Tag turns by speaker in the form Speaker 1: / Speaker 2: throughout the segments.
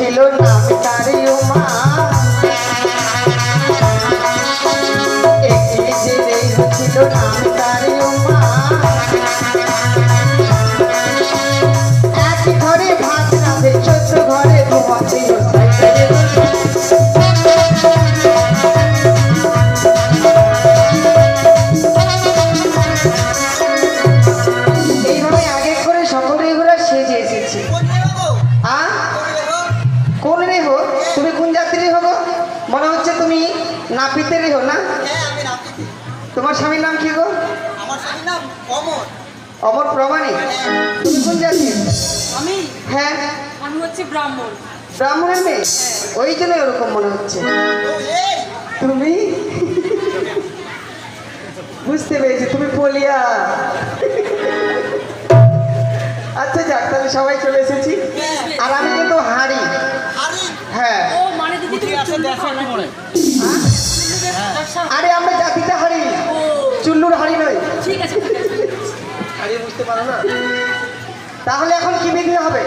Speaker 1: ছিল নাম তারে উমা একটি ছেলে ছিল নাম তারে উমা এক ঘরে ভাত রাঁধে 14 ঘরে ঘুমাতে নাপিতেরই হো না?
Speaker 2: আমি নাপিত।
Speaker 1: তোমার স্বামীর নাম কি গো?
Speaker 2: আমার স্বামীর নাম অমর।
Speaker 1: অমর প্রমাণিক। তুমি কোন জাতির?
Speaker 3: আমি
Speaker 1: হ্যাঁ
Speaker 3: আমি হচ্ছে ব্রাহ্মণ।
Speaker 1: ব্রাহ্মণের মেয়ে? ওই জন্য এরকম মনে হচ্ছে। তুমি বুঝতে পেরেছি তুমি বলিয়া। আচ্ছা যাক তাহলে সবাই চলে এসেছি আর আমি কিন্তু হাঁড়ি। হ্যাঁ
Speaker 3: ও মানে দিদি তুমি চুল্লু খাও নাকি?
Speaker 1: আরে আমরা জাতিটা হাঁড়ি, চুল্লুর হাঁড়ি নয়।
Speaker 3: ঠিক আছে
Speaker 1: হাঁড়ি বুঝতে পারো না? তাহলে এখন কি বিধি হবে?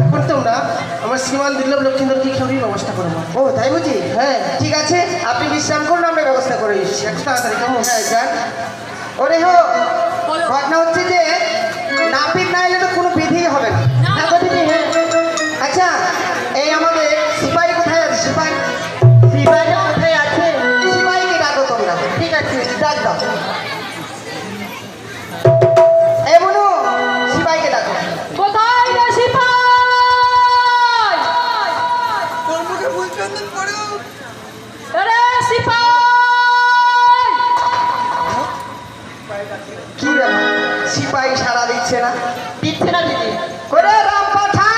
Speaker 1: এখন তোমরা আমার শ্রীমান দুর্লভ লক্ষ্মীন্দরকে খাওয়ার ব্যবস্থা করবো। ও তাই বুঝি? হ্যাঁ ঠিক আছে আপনি বিশ্রাম করুন আমরা ব্যবস্থা করে দিচ্ছি একটু তাড়াতাড়ি। কেমন? হ্যাঁ যান। ওরে হো ঘটনা হচ্ছে যে নাপিত না এলে তো কোনো বিধি হবে না। আচ্ছা এই আমাদের সিপাহী কোথায় আছে? সিপাহী সিপাহী কোথায় আছে? সিপাহীকে ডাকো তোমরা। ঠিক আছে ডাক দাও। এই বলো সিপাহীকে ডাকো।
Speaker 3: কোথায় রে সিপাই?
Speaker 2: তোর মুখে ফুলচন্দন পড়ো।
Speaker 3: আরে সিপাই!
Speaker 1: কি ব্যাপার সিপাহী সাড়া দিচ্ছে না?
Speaker 3: দিচ্ছে না দিদি।
Speaker 1: করে রাম পাঠা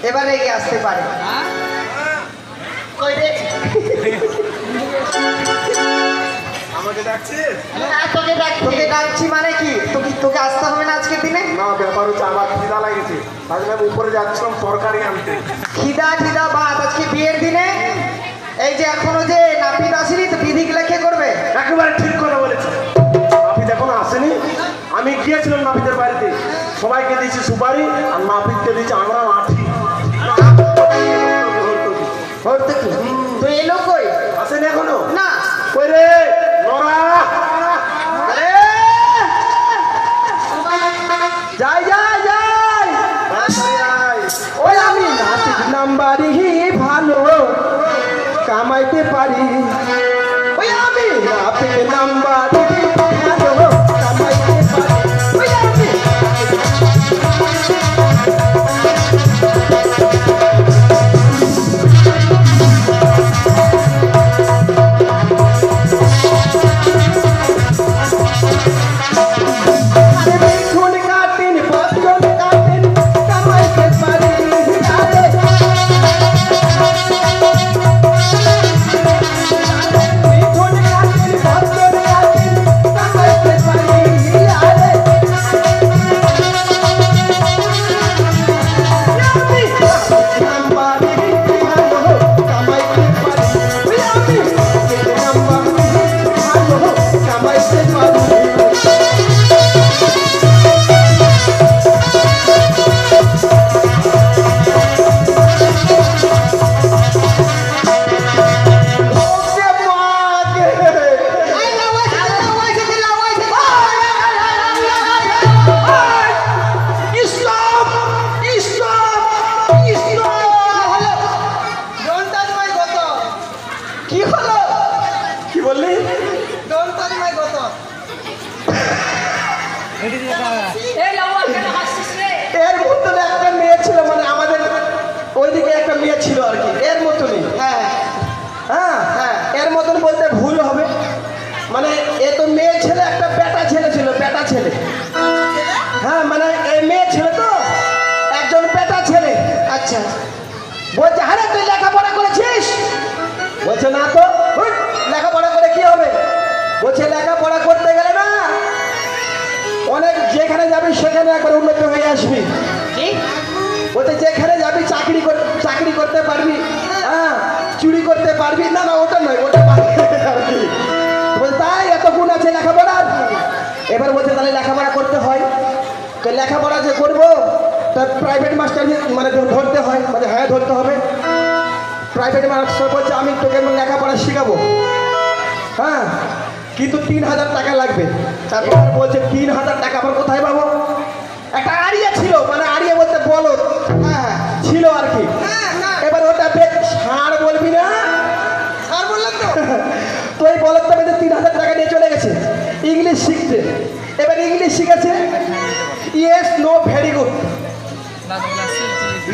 Speaker 1: এবারে এগিয়ে আসতে পারে। কই রে?
Speaker 4: আমাকে ডাকছিস?
Speaker 1: তোকে ডাকছি মানে কি? তোকে আসতে হবে না আজকের দিনে?
Speaker 4: না ব্যাপার হচ্ছে আমার খিদা লাগেছে, তাই আমি উপরে যাচ্ছিলাম তরকারি আনতে।
Speaker 1: খিদা বাদ আজকে বিয়ের দিনে এই যে এখনো যে নাপিত আসেনি তো বিধিগুলো কে করবে?
Speaker 4: একেবারে ঠিক কথা বলেছে। নাপিত এখনো আসেনি। আমি গিয়েছিলাম নাপিতের বাড়িতে, সবাইকে দিয়েছি সুপারি আর নাপিতকে দিয়েছি আমরা লাঠি।
Speaker 1: হতো কি তো এলো কই?
Speaker 4: আসেনি এখনো?
Speaker 1: না
Speaker 4: কই রে নরা?
Speaker 1: যাই ওই আমি নাপিত নাম্বারি ভালো কামাইতে পারি। ওই আমি নাপিত নাম্বারি ভালো কামাইতে পারি। ওই আমি এর মতন একটা মেয়ে ছিল মানে আমাদের ওইদিকে একটা মেয়ে ছিল আর কি এর মতনই। হ্যাঁ হ্যাঁ হ্যাঁ এর মতন বলতে ভুল হবে মানে এ তো মেয়ে ছেলে একটা বেটা ছেলে ছিল বেটা ছেলে। হ্যাঁ মানে এই মেয়ে ছিল তো একজন বেটা ছেলে। আচ্ছা বলছে আরে তুই লেখাপড়া করেছিস? বলছে না তো। লেখাপড়া করে কি হবে? বলছে লেখাপড়া করতে গেলে না অনেক যেখানে যাবি সেখানে একবার উন্নত হয়ে আসবি। বলতে যেখানে যাবি চাকরি করতে পারবি, হ্যাঁ চুরি করতে পারবি। না ওটা নয় ওটা পারবি আর কি। বলছে তাই এত গুণ আছে লেখাপড়ার? এবার বলছে তাহলে লেখাপড়া করতে হয়। তো লেখাপড়া যে করবো তার প্রাইভেট মাস্টার মানে ধরতে হয়, মানে হ্যাঁ ধরতে হবে। প্রাইভেট মাস্টার বলছে আমি তোকে লেখাপড়া শেখাবো, হ্যাঁ, কিন্তু 3,000 টাকা লাগবে। তারপর বলছে 3,000 টাকা আবার কোথায় পাবো? একটা আড়িয়া ছিল, মানে আড়িয়া বলতে বলদ, হ্যাঁ ছিল আর কি। এবার ওটা ষাঁড় বলবি না,
Speaker 2: স্যার বললাম তো।
Speaker 1: তো এই বলদটা বেঁধে 3,000 টাকা নিয়ে চলে গেছে ইংলিশ শিখতে। এবার ইংলিশ শিখেছে, yes no very good,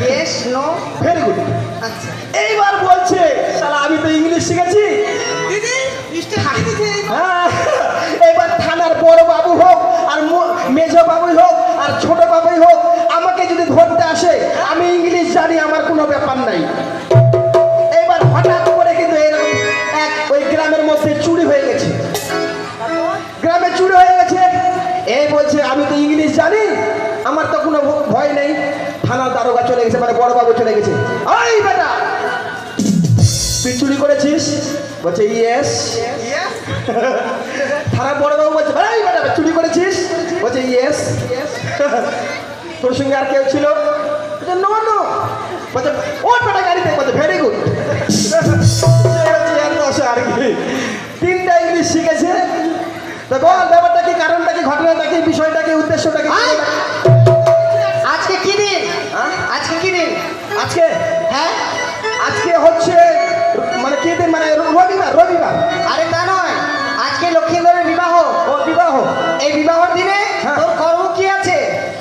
Speaker 2: yes no.
Speaker 1: Very good.
Speaker 2: আচ্ছা
Speaker 1: এইবার বলছে শালা আমি তো ইংলিশ শিখেছি,
Speaker 2: দিদি স্টেপ দিদি।
Speaker 1: হ্যাঁ, এবার থানার বড় বাবু হোক আর মেজ বাবুই হোক আর ছোট বাবুই হোক, আমাকে যদি ধরতে আসে আমি ইংলিশ জানি, আমার কোনো ব্যাপার নাই। এবার হঠাৎ করে কিন্তু এরকম ওই গ্রামের মধ্যে চুরি হয়ে গেছে, গ্রামে চুরি হয়ে গেছে। এই বলছে আমি তো ইংলিশ জানি, আমার তো কোনো ভয় নেই। থানার দারোগা চলে গেছে, মানে বড় বাবু চলে গেছে। ওই বেটা তুই চুরি করেছিস? বলছে ইয়েস। থানার বড় বাবু বলছে এই বেটা চুরি করেছিস? বলছে ইয়েস। তোর সঙ্গে আর কেউ ছিল? No no. বলছে ও বেটা গাড়িতে, বলছে ভেরি গুড। আর কি 3টা ইংলিশ শিখেছে। তো বল ব্যাপারটা কি, কারণটা কি, ঘটনাটা কি, বিষয়টা কি, উদ্দেশ্যটা কি?
Speaker 2: আজকে কি দিন? আজকে কি দিন?
Speaker 1: আজকে
Speaker 2: হ্যাঁ
Speaker 1: আজকে হচ্ছে মানে কি দিন, মানে রবিবার। রবিবার
Speaker 2: আরে তা নয়, আজকে লক্ষ্মীন্দরের বিবাহ।
Speaker 1: ও বিবাহ।
Speaker 2: এই বিবাহের দিনে
Speaker 1: হ্যাঁ।
Speaker 2: তোর কর্ম কি আছে?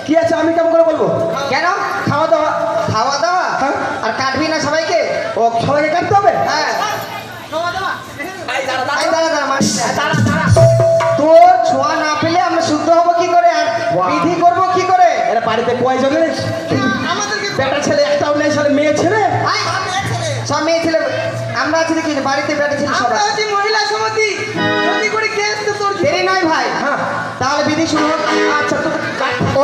Speaker 1: কি আছে আমি কেমন করে বলবো?
Speaker 2: কেন?
Speaker 1: খাওয়া দাওয়া।
Speaker 2: খাওয়া দাওয়া।
Speaker 1: হ্যাঁ।
Speaker 2: আর কাটবি না সবাইকে?
Speaker 1: ও সবাইকে কাটতে হবে?
Speaker 2: হ্যাঁ এই দাঁড়া দাঁড়া মাস তোর ছোঁয়া না পেলে আমরা শুদ্ধ হবো কি করে, আর
Speaker 1: বাহ।
Speaker 2: বিধি করবো কি করে?
Speaker 1: এরা বাড়িতে কয়জনের
Speaker 2: আমাদেরকে
Speaker 1: বেটা ছেলে একটাও নেই, সালে মেয়ে ছেলে।
Speaker 2: সব মেয়ে ছেলে আমরা আছি দেখি, বাড়িতে বেটা ছেলে সবাই। মহিলা সমিতি যদি করে কেস তো তোর দেরি নয় ভাই।
Speaker 1: হ্যাঁ
Speaker 2: তাহলে বিধি শুরু হোক।
Speaker 1: আচ্ছা তো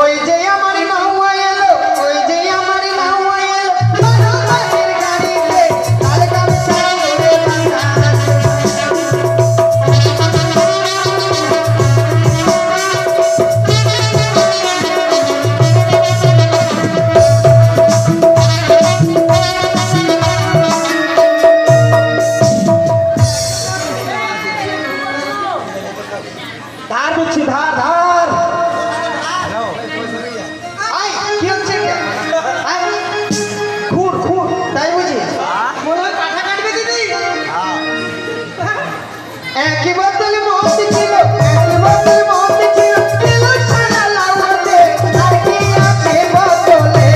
Speaker 2: ওই যে আমার নাহুয়া এলো, ওই যে আমার নাহুয়া এলো, বারো মাসের গাড়িতে কাল কাল চালে বাংলা।
Speaker 1: ধার দিচ্ছি, ধার ধার।
Speaker 2: আয়, কি হচ্ছে এটা? আয়,
Speaker 1: খুর খুর।
Speaker 2: তাই বুঝি? মনে হয় কাঁথা কাটবে দিদি। একই বোতলে মদ ছিল, একই বোতলে মদ ছিল, ছিল সারা লাউতে, আর কি আছে বোতলে?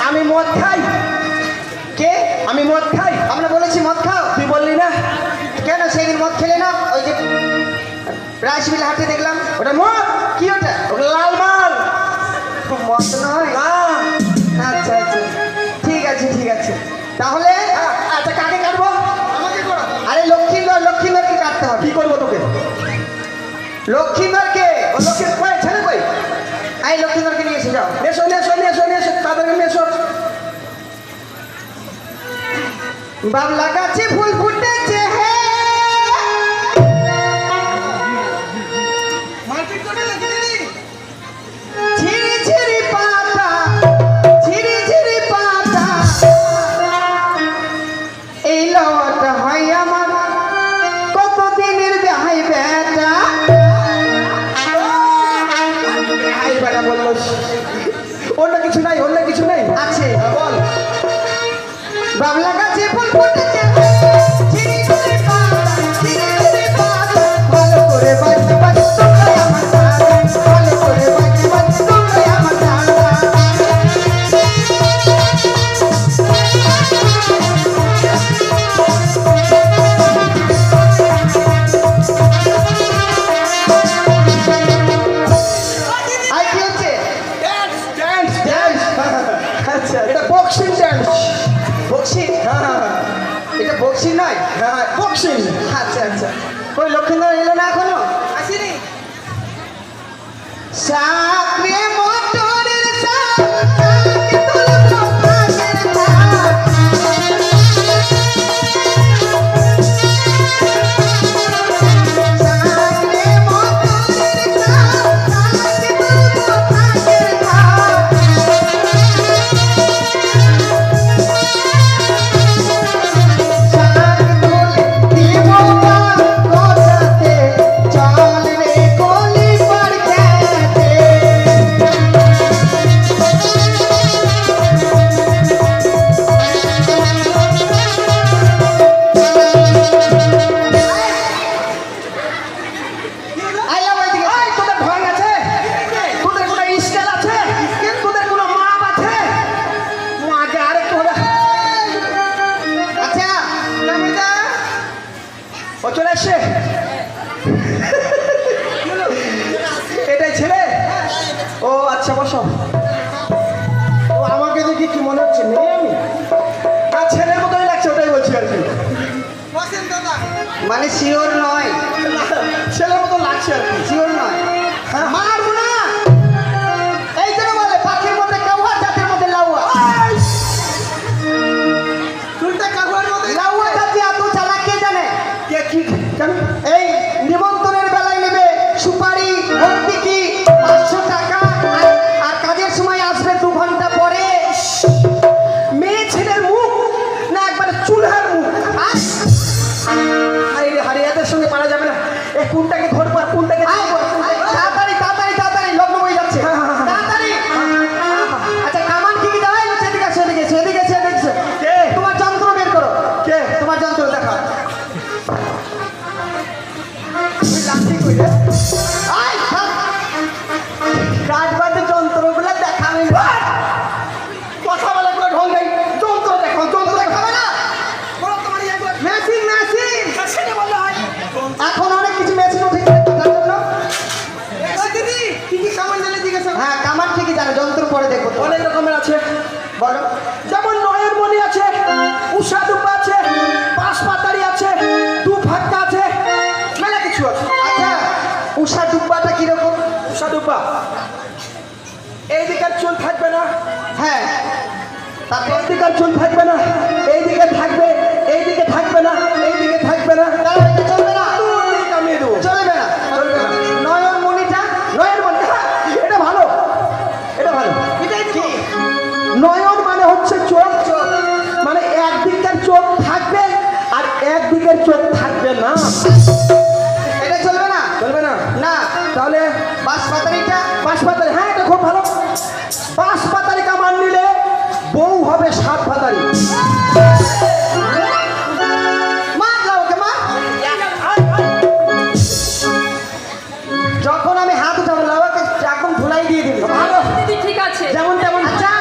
Speaker 1: আমি মদ খাই।
Speaker 2: কে?
Speaker 1: আমি মদ খাই।
Speaker 2: আমরা বলেছি মদ খাও,
Speaker 1: তুই বললি না?
Speaker 2: কেন সেদিন মদ খেলে না? ওই যে রাইসমিল হাটে দেখলাম।
Speaker 1: ওটা মদ,
Speaker 2: কি ওটা?
Speaker 1: ওটা লাল মাল।
Speaker 2: মদ নয়।
Speaker 1: না
Speaker 2: আচ্ছা আচ্ছা, ঠিক আছে ঠিক আছে। তাহলে
Speaker 1: আচ্ছা কাকে কাটবো?
Speaker 2: আমাকে করো। আরে লক্ষ্মীন্দরকে কাটতে হবে।
Speaker 1: কি করবো তোকে?
Speaker 2: লক্ষ্মীন্দরকে।
Speaker 1: ও লোকের কয় ছেলে কই?
Speaker 2: এই লক্ষ্মীন্দরকে নিয়ে এসে যাও।
Speaker 1: এসো এসো এসো এসো, তাদেরকে নিয়ে এসো।
Speaker 2: বাবলা গাছে ফুল ফুটেছে হে। ঝিরি ঝিরি পাতা, ঝিরি ঝিরি পাতা, এই লওয়াটা হয় আমার কতদিনের বেহাই বেটা।
Speaker 1: এই বেটা বললো অন্য কিছু নাই, অন্য কিছু নেই।
Speaker 2: আছে।
Speaker 1: বল।
Speaker 2: বাবলা গাছে ফুল ফুটেছে হে, ঝিরি ঝিরি পাতা, ঝিরি ঝিরি পাতা, ভালো করে বাজি বাজি তোমরা আমার দাদা, ভালো করে বাজি বাজি তোমরা আমার দাদা। আর কি হচ্ছে?
Speaker 1: Dance dance. আচ্ছা এটা বক্সিং ড্যান্স।
Speaker 2: বক্সিং?
Speaker 1: হ্যাঁ
Speaker 2: এটা বক্সিং নয়?
Speaker 1: হ্যাঁ বক্সিং।
Speaker 2: আচ্ছা আচ্ছা। ওই লক্ষ্মীন্দর এলো না এখনো? আসেনি। সাকরে মোটরের সাক, তোর পাশের থাক।
Speaker 1: ও চলে আসছে এটাই ছেলে ও আচ্ছা বসো ও আমাকে দেখি কি মনে হচ্ছে নেই আমি আর ছেলের মতোই লাগছে ওটাই বলছি আর কি
Speaker 2: মানে শিওর নয়,
Speaker 1: ছেলের মতো লাগছে আর কি
Speaker 2: শিওর নয়।
Speaker 1: হ্যাঁ।
Speaker 2: মারবো না, এই জন্য বলে পাখির মধ্যে কাউয়া, জাতের মধ্যে লাউয়া।
Speaker 1: চুলটা কাকুয়ার মতো
Speaker 2: লাউয়া জাতি এত চালাক কে জানে?
Speaker 1: কে কি কেন
Speaker 2: এই নিমন্ত্রণের বেলায় নেবে সুপারি, ভর্তিকি, 500 টাকা, আর কাজের সময় আসবে 2 ঘন্টা পরে।
Speaker 1: মেয়ে ছেলের মুখ না একবারে চুলহার মুখ হারিয়ে এদের সঙ্গে পারা যাবে না এ কোনটাকে ধরবো আর কোনটাকে
Speaker 2: আয়, আয়, তাড়াতাড়ি তাড়াতাড়ি তাড়াতাড়ি, লগ্ন হয়ে যাচ্ছে তাড়াতাড়ি। আচ্ছা কামান কি কি দেয়? সেদিকে আসো, এদিকে এসো, এদিকে এসো, এদিকে এসো।
Speaker 1: কে?
Speaker 2: তোমার যন্ত্র বের করো,
Speaker 1: কে
Speaker 2: তোমার যন্ত্র দেখা।
Speaker 1: লাঠি কইরে
Speaker 2: আয়, থাক। রাজবাড়ির যন্ত্রগুলো দেখাবে না।
Speaker 1: কথা বলা কোনো ঢং নেই যন্ত্র দেখো যন্ত্র
Speaker 2: দেখাবে না? মেশিন মেশিন এখন অনেক কিছু মেশিন উঠে গেছে তার জন্য।
Speaker 1: দিদি কি কি সামান জানে জিজ্ঞাসা
Speaker 2: হ্যাঁ কামান ঠিকই জানো, যন্ত্র পরে দেখো তো।
Speaker 1: অনেক রকমের আছে
Speaker 2: বলো।
Speaker 1: যেমন নয়নমণি আছে উষা দুব্বা আছে বাঁশপাতারি আছে দুফাক্কা আছে মেলা কিছু আছে
Speaker 2: আচ্ছা উষা ডুব্বাটা কিরকম?
Speaker 1: উষা দুব্বা এইদিকে চুল থাকবে না
Speaker 2: হ্যাঁ তারপর
Speaker 1: এইদিকে চুল থাকবে না এইদিকে থাকবে এইদিকে থাকবে না এইদিকে থাকবে না
Speaker 2: তাহলে এটা চলবে না,
Speaker 1: দুদিকে কামিয়ে দেবো
Speaker 2: চলবে না।
Speaker 1: চলবে না
Speaker 2: নয়নমণিটা
Speaker 1: নয়নমণি হ্যাঁ, এটা ভালো এটা ভালো
Speaker 2: এটাই কি?
Speaker 1: নয়ন মানে হচ্ছে চোখ চোখ মানে একদিকের চোখ থাকবে আর একদিকের চোখ থাকবে না
Speaker 2: এটা চলবে না?
Speaker 1: চলবে না
Speaker 2: না।
Speaker 1: তাহলে
Speaker 2: বাঁশপাতারিটা?
Speaker 1: বাঁশপাতারি হ্যাঁ এটা খুব ভালো বাঁশপাতারি কামান নিলে বউ হবে 7 পাতারি
Speaker 2: মার দাও ওকে, মার। যখন আমি হাত উঠাবো লাউকে একদম ধুলাই দিয়ে দিবি।
Speaker 1: ভালো
Speaker 3: দিদি ঠিক আছে
Speaker 1: যেমন তেমন
Speaker 2: আচ্ছা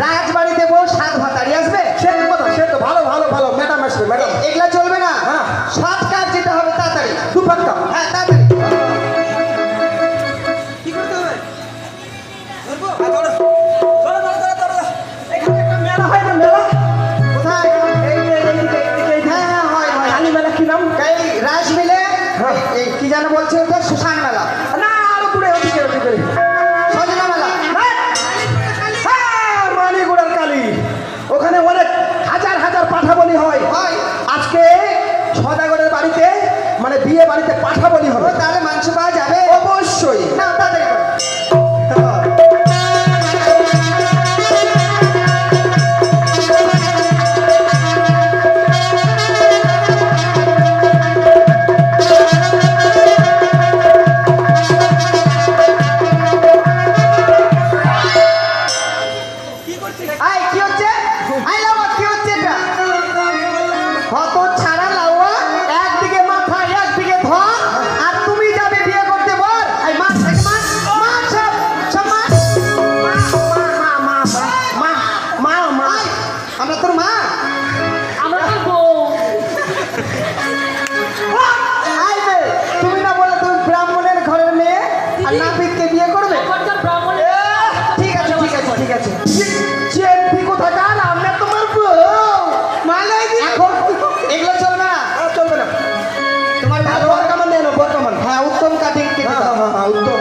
Speaker 2: রাজবাড়িতে বউ 7 ভাতারি আসবে,
Speaker 1: সে তো কথা সে তো ভালো ভালো ভালো ম্যাডাম আসবে ম্যাডাম
Speaker 2: এগুলা চলবে না।
Speaker 1: হ্যাঁ।
Speaker 2: সাত কাজ যেটা হবে তাড়াতাড়ি।
Speaker 1: দুপাক্কা
Speaker 2: হ্যাঁ তাড়াতাড়ি।
Speaker 1: এখানে একটা মেলা হয় না মেলা
Speaker 2: কোথায়? হ্যাঁ হ্যাঁ হয় হয়।
Speaker 1: কালী মেলা কি নাম
Speaker 2: এই রাজ মিলে
Speaker 1: হ্যাঁ।
Speaker 2: এই কি যেন বলছে ওটা, সুশান মেলা,
Speaker 1: না আরো দূরে ওদিকে ওদিকে
Speaker 2: সজনা মেলা।
Speaker 1: হ্যাঁ মানিগুড়ার কালী ওখানে অনেক হাজার হাজার পাঠা বলি হয়
Speaker 2: হয়।
Speaker 1: আজকে সদাগরের বাড়িতে মানে বিয়ে বাড়িতে পাঠা বলি
Speaker 2: ও
Speaker 1: হবে
Speaker 2: তাহলে মাংস পাওয়া যাবে?
Speaker 1: অবশ্যই
Speaker 2: না তাড়াতাড়ি করো। আয় কি হচ্ছে? আয় লাউয়া কি হচ্ছে এটা? হত ছাড়া লাউয়া, একদিকে মাথা একদিকে ধর, আর তুমি যাবে বিয়ে করতে বল। আয় মার থেকে মার, মার সব, সব মার। আয়, আমরা তোর মা।
Speaker 3: আমরা তো বউ
Speaker 2: আয় বে, তুমি না বলে তুমি ব্রাহ্মণের ঘরের মেয়ে আর নাপিতকে বিয়ে করবে?
Speaker 3: এখনকার ব্রাহ্মণের
Speaker 2: ঠিক আছে ঠিক আছে ঠিক আছে।
Speaker 1: চেম্পি কোথাকার আমরা তোমার বউ
Speaker 2: এখন এগুলো চলবে না।
Speaker 1: চলবে না
Speaker 2: তোমার ভালো
Speaker 1: বরকামান নেই না বরকামান
Speaker 2: হ্যাঁ উত্তম কাটিং কেটে
Speaker 1: হ্যাঁ
Speaker 2: দাও।
Speaker 1: হ্যাঁ হ্যাঁ উত্তম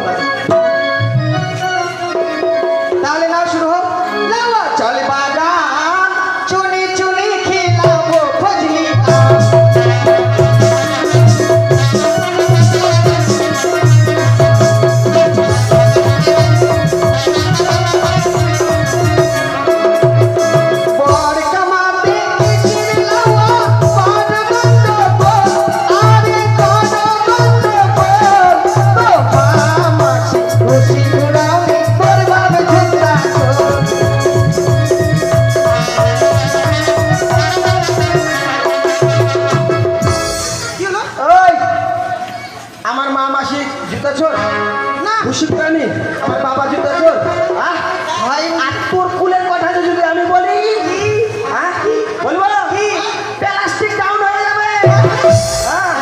Speaker 2: তাহলে নাও শুরু হোক। লাউয়া চল বাগান, চুনি চুনি খিলাবো ফজলি আম। বর কামাতে কিসির লাউয়া, বর গন্ধ বল, আরে কোন গন্ধ বল, তো মামাসি খুশি ঘুরাওনি, বর ভাবে ঝুঁকতা চোর।
Speaker 1: ওই আমার মা মাসি জুতা চোর
Speaker 2: না।
Speaker 1: খুশি প্রাণী আমার বাবা জুতা চোর আহ
Speaker 2: হয়
Speaker 1: আর তোর কুলের কথা যদি আমি বলি হ্যাঁ বলবো প্লাস্টিক ডাউন হয়ে যাবে হ্যাঁ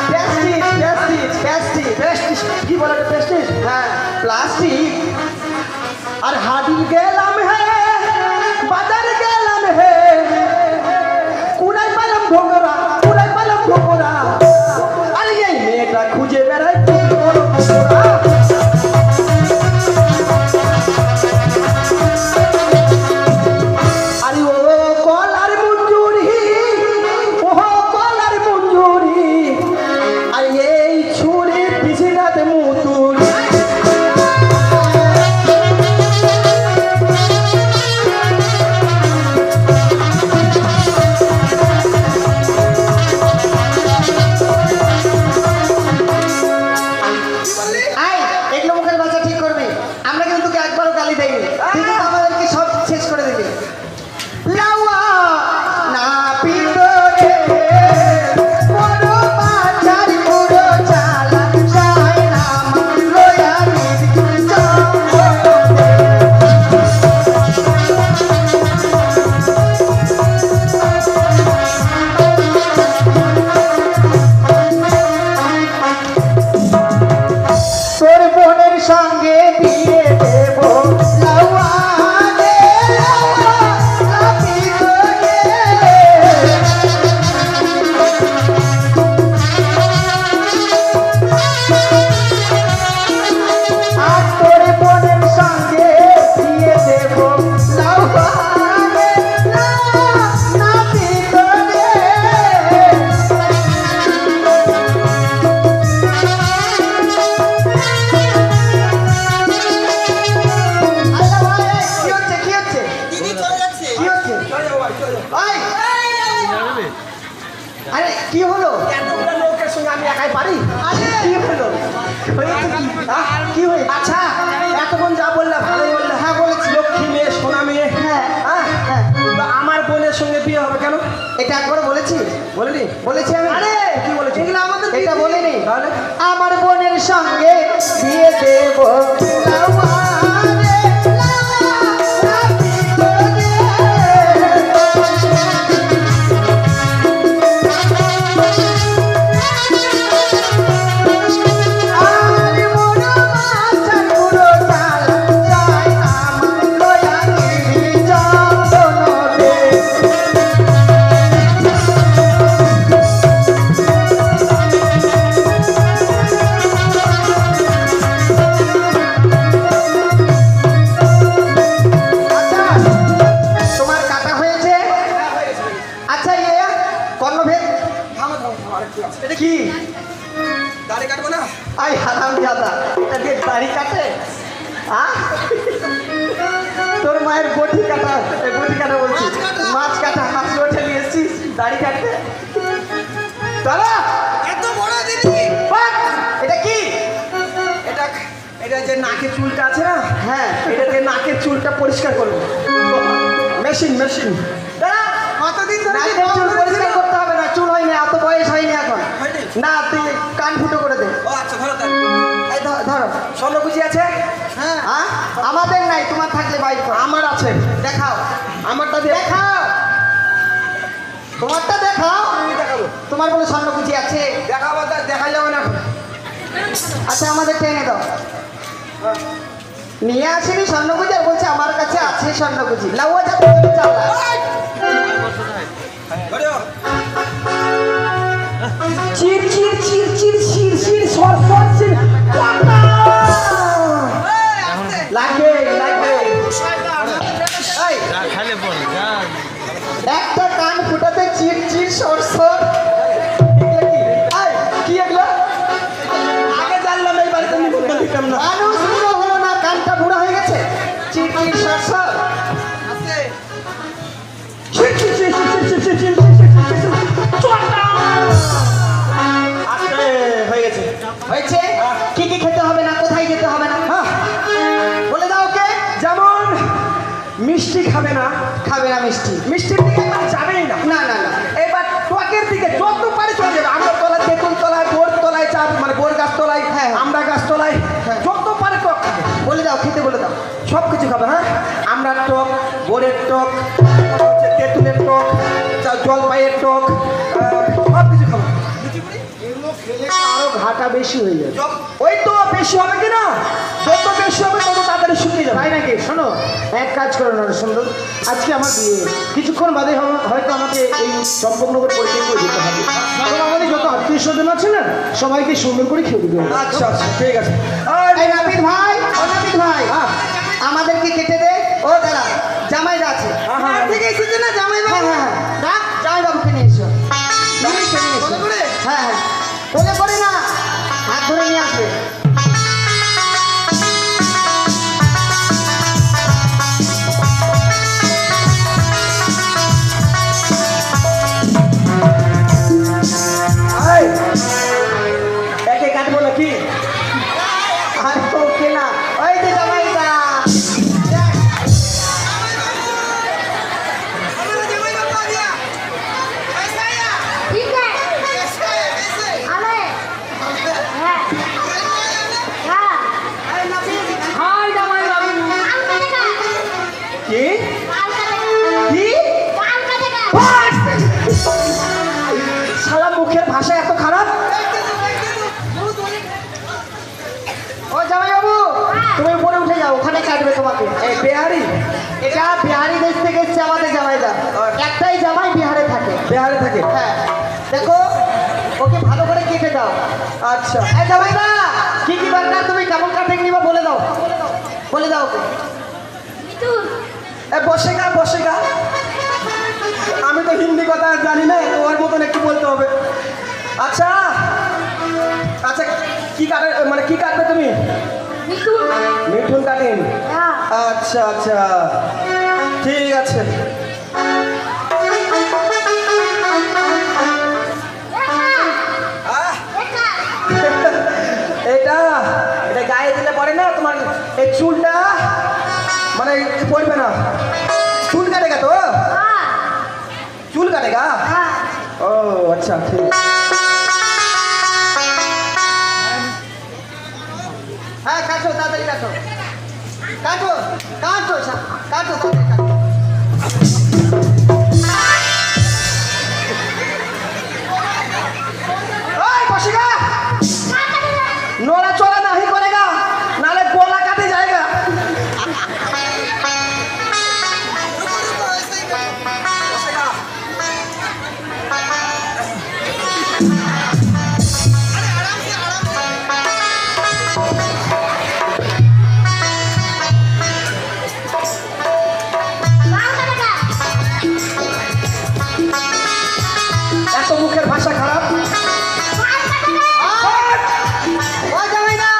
Speaker 1: পারি কি হলো হয়েছে কি কি হয়ে আচ্ছা এতক্ষণ যা বললে ভালোই বললে হ্যাঁ বলেছি লক্ষ্মী মেয়ে সোনা মেয়ে হ্যাঁ হ্যাঁ তো আমার বোনের সঙ্গে বিয়ে হবে কেন
Speaker 2: এটা একবার বলেছি
Speaker 1: বলিনি
Speaker 2: বলেছি আমি
Speaker 1: আরে কি বলেছি
Speaker 2: এগুলো আমাদের এটা বলিনি
Speaker 1: তাহলে
Speaker 2: আমার বোনের সঙ্গে বিয়ে দেব লাওয়ারে, লাওয়া, রাতি করে। আর মোরা মাছার পুরো চাল চাই আমার দয়ানির চন্দনতে। আচ্ছা তোমার কাটা হয়েছে আচ্ছা ইয়ে কর্ণভেদ
Speaker 1: এটা কি দাড়ি কাটবো না
Speaker 2: আই হারাম দাদা এটা দিয়ে দাড়ি কাটে হ্যাঁ তোর মায়ের বটি কাটা বটি কাটা বলছি মাছ কাটা হাত ওঠে নিয়ে এসছিস দাড়ি কাটতে দাদা
Speaker 1: এত বড় দিদি
Speaker 2: বাট, এটা কি
Speaker 1: এটা এটা যে নাকের চুলটা আছে না
Speaker 2: হ্যাঁ
Speaker 1: এটা দিয়ে নাকের চুলটা পরিষ্কার করবো মেশিন মেশিন
Speaker 2: দাদা
Speaker 1: কতদিন ধরে
Speaker 2: নাকের চুল পরিষ্কার করতে হবে না চুল হয়নি এত বয়স হয়নি এখন
Speaker 1: হয়নি?
Speaker 2: না তুই কান ফুটো করে দে
Speaker 1: ও আচ্ছা ধরো তাহলে
Speaker 2: এই ধরো
Speaker 1: স্বর্ণকুচি আছে হ্যাঁ
Speaker 2: হ্যাঁ আমাদের নাই তোমার থাকলে বাইর কর
Speaker 1: আমার আছে
Speaker 2: দেখাও
Speaker 1: আমারটা দিয়ে
Speaker 2: দেখাও তোমারটা দেখাও
Speaker 1: আমি দেখাবো
Speaker 2: তোমার বলে স্বর্ণকুচি আছে
Speaker 1: দেখাবো দেখা যাবে না এখন
Speaker 2: আচ্ছা আমাদের টেনে দাও নিয়ে আসিনি স্বর্ণকুচি আর বলছে আমার কাছে আছে স্বর্ণকুচি লাউয়া যাবে চালা
Speaker 1: ধরো
Speaker 2: চির চির চির চির চির চির সর সর চির লাগে লাগে এই, একটা কান ফুটাতে চির চির সর সর
Speaker 1: কি এগুলো আগে জানলাম এই বাড়িতে নিমন্ত্রণ দিতাম না
Speaker 2: মানুষ বুড়ো হলো না কানটা বুড়ো হয়ে গেছে চির চির সর সর
Speaker 1: আস্তে হয়ে গেছে
Speaker 2: হয়েছে কি কি খেতে হবে না কোথায় যেতে হবে না
Speaker 1: হ্যাঁ
Speaker 2: বলে দাও ওকে
Speaker 1: যেমন মিষ্টি খাবে না
Speaker 2: খাবে না মিষ্টি
Speaker 1: মিষ্টির দিকে এবার যাবেই না
Speaker 2: না না না
Speaker 1: এবার টকের দিকে যত পারে চলে যাবে আমরা তলায় তেঁতুল তলায় বোর তলায় চাপ মানে বোর গাছ তলায়
Speaker 2: হ্যাঁ।
Speaker 1: আমরা গাছ তলায়
Speaker 2: হ্যাঁ।
Speaker 1: যত পারে টক খাবে
Speaker 2: বলে দাও খেতে বলে দাও
Speaker 1: সব কিছু খাবে হ্যাঁ আমরা টক বোরের টক তারপর হচ্ছে তেঁতুলের টক জলপাইয়ের টক সব কিছু খাবো
Speaker 2: আরো ঘাটা বেশি হয়ে যাবে
Speaker 1: ওই তো বেশি হবে কি না যত বেশি হবে তত তাড়াতাড়ি শুকিয়ে যাবে
Speaker 2: তাই নাকি শোনো এক কাজ করো না সুন্দর আজকে আমার বিয়ে কিছুক্ষণ বাদে হয়তো আমাকে এই চম্পকনগর পরিচয় করে দিতে হবে তখন আমাদের যত আত্মীয় স্বজন আছে না সবাইকে সুন্দর করে খেয়ে দিতে হবে
Speaker 1: আচ্ছা আচ্ছা ঠিক আছে
Speaker 2: এই নাপিত ভাই ও নাপিত ভাই আমাদেরকে কেটে দে ও দাদা জামাইরা আছে
Speaker 1: হ্যাঁ।
Speaker 2: থেকে এসেছে না জামাই বাবু হ্যাঁ হ্যাঁ ডাক জামাই বাবুকে নিয়ে এসো নিয়ে এসো, নিয়ে এসো।
Speaker 1: বলে করে?
Speaker 2: হ্যাঁ হ্যাঁ বলে করে না হাত ধরে নিয়ে আসবে
Speaker 1: আয় একে কাটবো নাকি
Speaker 2: আর ওকে না ওই যে জামাইটা
Speaker 3: ठीक है अरे हाँ हाँ জামাই বাবু
Speaker 1: কি কি শালা মুখের ভাষা এত খারাপ
Speaker 2: ও জামাই বাবু তুমি উপরে উঠে যাও ওখানে কাটবে তোমাকে
Speaker 1: এই বেহারি
Speaker 2: এটা বিহারি দেশ থেকে এসছে আমাদের জামাইদা একটাই জামাই বিহারে থাকে
Speaker 1: বেহারে থাকে
Speaker 2: হ্যাঁ দেখো ওকে ভালো করে কেটে দাও
Speaker 1: আচ্ছা
Speaker 2: এই জামাইদা কি কি দরকার তুমি কেমন কাটিং নিবা বলে দাও বলে দাও ওকে
Speaker 1: এ বসে গা আমি তো হিন্দি কথা জানি না তো ওর মতন একটু বলতে হবে আচ্ছা আচ্ছা কি কাটে মানে কি কাটবে তুমি মিঠুন কাটিং আচ্ছা আচ্ছা ঠিক আছে আহ এই চুলটা মানে পড়বে না, চুল কাটেগা তো,
Speaker 3: हाँ
Speaker 1: চুল কাটেগা।
Speaker 3: हाँ
Speaker 1: ও আচ্ছা ঠিক আছে। হ্যাঁ কাটো, তাড়াতাড়ি কাটো, কাটো কাটো কাটো তাড়াতাড়ি কাটো। ওই বসেগা, নোড়া চলা नहीं करेगा, नाले गोला काटे जाएगा।
Speaker 3: बाल कटेगा
Speaker 1: এত মুখের ভাষা খারাপ।
Speaker 3: बाल कटेगा
Speaker 1: ও জামাই না,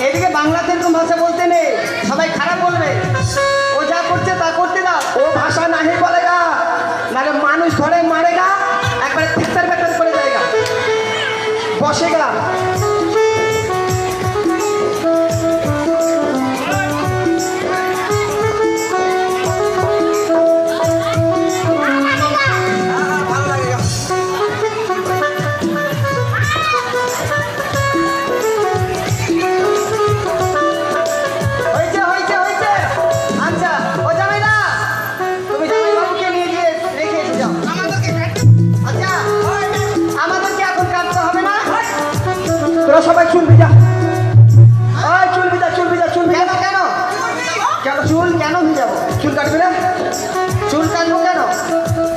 Speaker 1: এদিকে বাংলাতে এরকম ভাষা বলতে নেই, সবাই খারাপ বলবে। ও যা করছে তা করতে দাও, ও ভাষা নাহি বলেগা, নাহলে মানুষ ধরে মারেগা, একবারে ফেটার ফেটার করে যায়গা, বসেগা। ভালো লাগেগা। হয়েছে হয়েছে হয়েছে। আচ্ছা ও জামাই না, তুমি জামাই বাবুকে নিয়ে গিয়ে রেখে এসে যাও। আচ্ছা আমাদেরকে এখন কাটতে হবে না, তোরা সবাই চুল ভিজা। ওই চুল ভিজা, চুল ভিজা, চুল ভিজা। কেন কেন কেন চুল কেন ভিজাবো? চুল কাটবে না? চুল কাটবো কেন?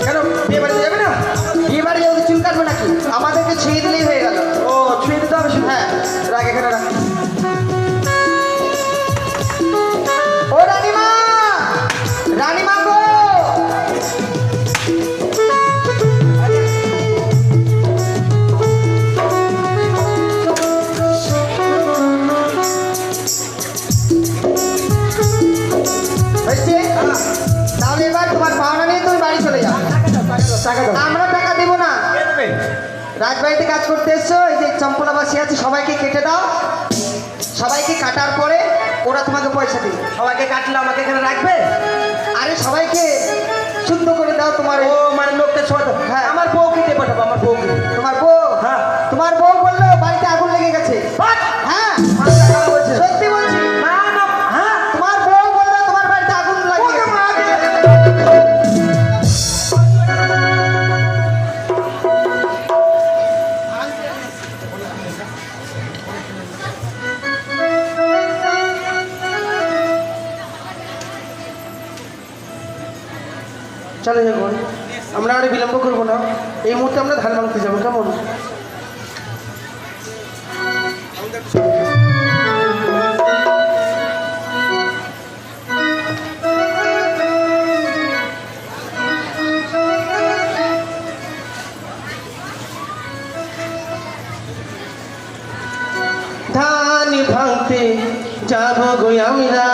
Speaker 1: কেন বিয়ে বাড়িতে যাবে না? বিয়ে বাড়ি যাবো, চুল কাটবো নাকি? আমাদেরকে ছুঁয়ে দিলেই হয়ে গেল। ও ছুঁয়ে দিতে হবে শুধু? হ্যাঁ রাখ এখানে রাখ। ও রানীমা, রানীমা গো, হয়েছে? তাহলে এবার তোমার পাওনা নিয়ে তুমি বাড়ি চলে যাও। আমরা টাকা দেবো না, রাজবাড়িতে কাজ করতে এসছো, এই যে চম্পলাবাসী আছে সবাইকে কেটে দাও, সবাইকে কাটার পরে ওরা তোমাকে পয়সা দিবে। সবাইকে কাটলে আমাকে এখানে রাখবে? আরে সবাইকে শুদ্ধ করে দাও তোমার। ও মানে লোকটা ছোট। হ্যাঁ আমার বউকে দিয়ে পাঠাবো, আমার বউকে। তোমার বউ? হ্যাঁ তোমার বউ বললো বাড়িতে আগুন লেগে গেছে। হ্যাঁ সত্যি বলছি। না না হ্যাঁ তোমার বউ বললো তোমার বাড়িতে আগুন লাগে গেছে। চলো এখন আমরা আর বিলম্ব করবো না, এই মুহূর্তে আমরা ধান ভাঙতে যাবো, কেমন? ধান ভাঙতে যাবো গো আমরা,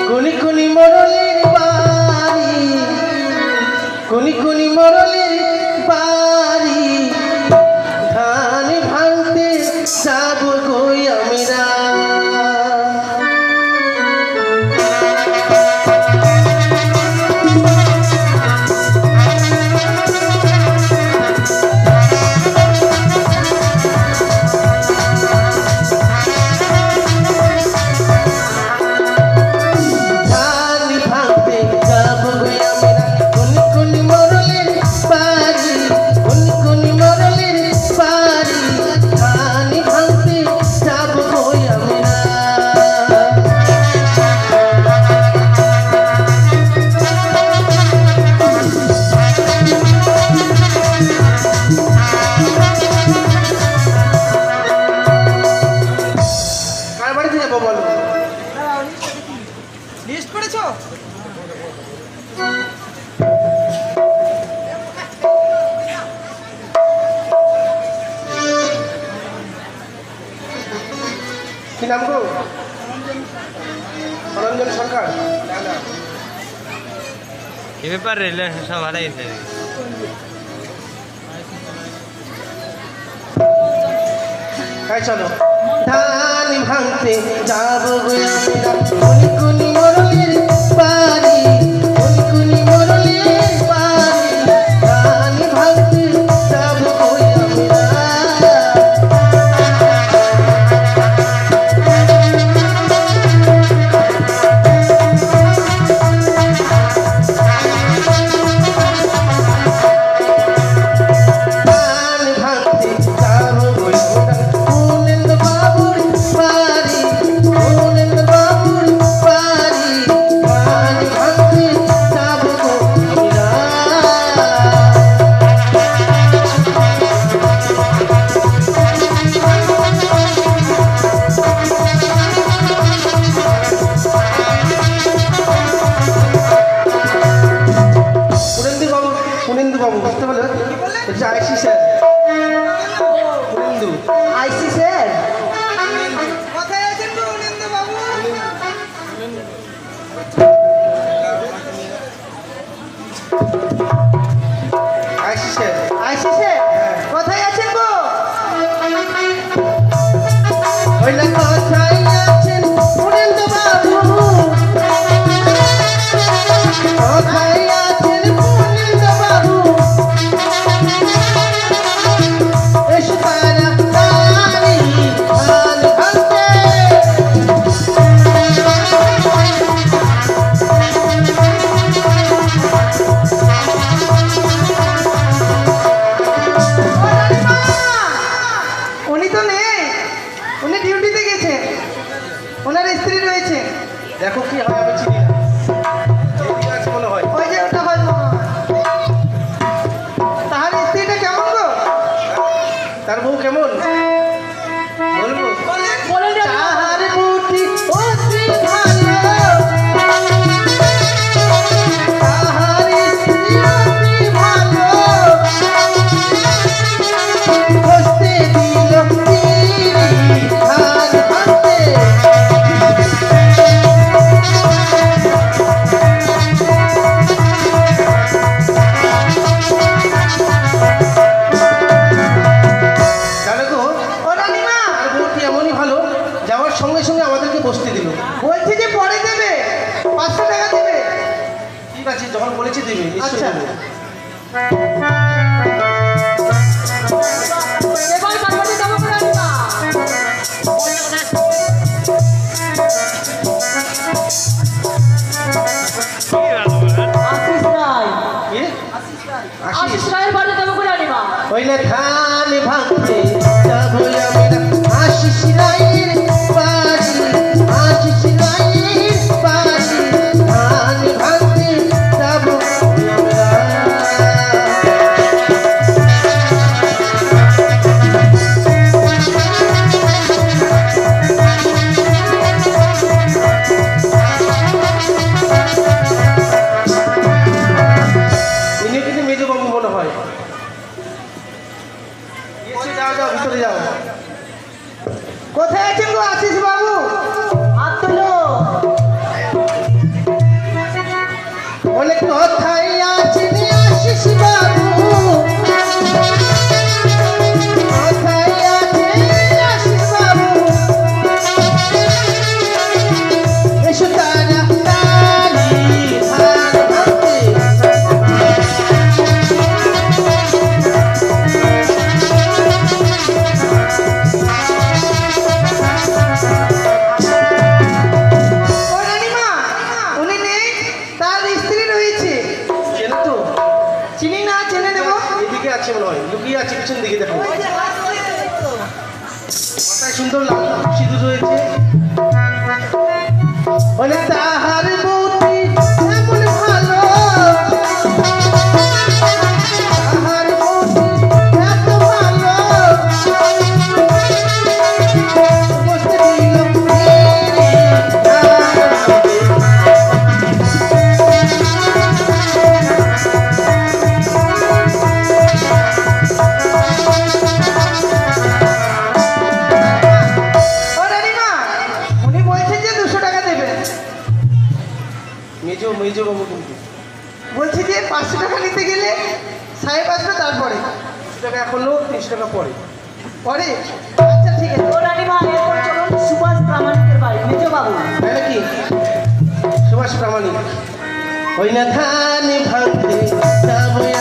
Speaker 1: কুনি কুনি মরলের বাড়ি, কুনি কুনি মরলের বাড়ি, ধান ভাঙতে যাবো গো আমরা। ধান ভাঙতে যাবো গো আমরা, কুনি কুনি মরলের বাড়ি, কুনি কুনি মরলের বাড়ি, ধান ভাঙতে যাবো গো আমরা। কার বাড়িতে যাবো বলো? লিস্ট করেছো? কি নাম গো? রঞ্জন সরকার। না না
Speaker 5: এ ব্যাপার রেলে সব হারাই গেছে।
Speaker 1: হ্যাঁ চলো। ধান
Speaker 2: ভাঙতে যাব গো আমরা কুনি কুনি মোরলের বাড়ি কুনি কুনি মোরলের বাড়ি ধান ভাঙতে যাব গো আমরা ধান ভাঙতে যাব গো আমরা কুনেন্দ্র বাবুর বাড়ি কুনেন্দ্র বাবুর বাড়ি ধান ভাঙতে যাব গো আমরা
Speaker 1: পুনেন্দু বাবু বুঝতে পারলো বলছে আইসি স্যার পুনেন্দু আইসি স্যার
Speaker 2: কোথায় আছেন গো অনিন্দ্য বাবু
Speaker 1: আইসি স্যার
Speaker 2: আইসি স্যার কোথায় আছেন গো
Speaker 1: ওই না
Speaker 2: কোথায় আছেন অনিন্দ্য বাবু কোথায় আছেন অনিন্দ্য বাবু এসো তাড়াতাড়ি ধান ভাঙতে উনি তো নেই উনি ডিউটিতে গেছে ওনার স্ত্রী রয়েছে
Speaker 1: দেখো কি হয় আমি চিনি না এদিকে আছে মনে হয়
Speaker 2: ওই যে ওটা হয় মনে হয়। তাহার স্ত্রীটা কেমন গো
Speaker 1: তার বউ কেমন বলবো
Speaker 2: তাহার বুটি অতি ভালো তাহার স্ত্রী অতি ভালো বসতে দিল তিরি ধান ভাঙতে
Speaker 1: জানো গো
Speaker 2: ও রানীমা
Speaker 1: তার বউ কি এমনই ভালো যাওয়ার সঙ্গে সঙ্গে আমাদেরকে বসতে দিল
Speaker 2: বলছি যে পরে দেবে 500 টাকা দেবে
Speaker 1: ঠিক আছে যখন বলেছি দেবে নিশ্চয়ই
Speaker 2: আচ্ছা।
Speaker 1: দেবে।
Speaker 3: এবার পার্বতী যাবো রানীমা আশিস রায়
Speaker 1: কি
Speaker 3: আশিস
Speaker 1: আসিস
Speaker 3: রায়ের বাড়ি যাবো রানীমা
Speaker 2: হইলে ধান ভাঙতে যাব আমরা আশিস রায়ের বাড়ি আশিস রায়ের বাড়ি ধান ভাঙতে যাব আমরা
Speaker 1: ইনি কিন্তু মেজো বাবু মনে হয় এসে যাও যাও ভিতরে যাও
Speaker 2: কোথায় আছেন গো আশিস বাবু
Speaker 3: হাত তুলো
Speaker 2: বলে কোথায় আছেন আশিস বাবু কোথায় আছেন আশিস বাবু এসো তাড়াতাড়ি ধান ভাঙতে ও রানীমা উনি নেই তার স্ত্রী রয়েছে
Speaker 1: চেনো তো
Speaker 2: চিনি না চেনে নেব
Speaker 1: এদিকে আছে মনে হয় লুকিয়ে আছে পিছন দিকে দেখো মাথায় সুন্দর লাল সিঁদুর রয়েছে
Speaker 2: বলে তাহার বউটি এমন ভালো তাহার বউটি এত ভালো বসতে দিল তিরি ধান ভাঙতে। ও রানীমা উনি বলছেন যে 200 টাকা দেবেন
Speaker 1: মেজো মেজো বাবু কিন্তু
Speaker 2: বলছি যে 500 টাকা নিতে গেলে 550 তারপরে
Speaker 1: 30 টাকা এখন লোক 30 টাকা পরে
Speaker 2: পরে আচ্ছা ঠিক আছে
Speaker 3: ও রানীমা এরপর চলো সুভাষ প্রামাণিকের বাড়ি মেজো বাবু।
Speaker 1: তাই নাকি সুভাষ প্রামাণিক ওই না ধান ভাঙতে যাবো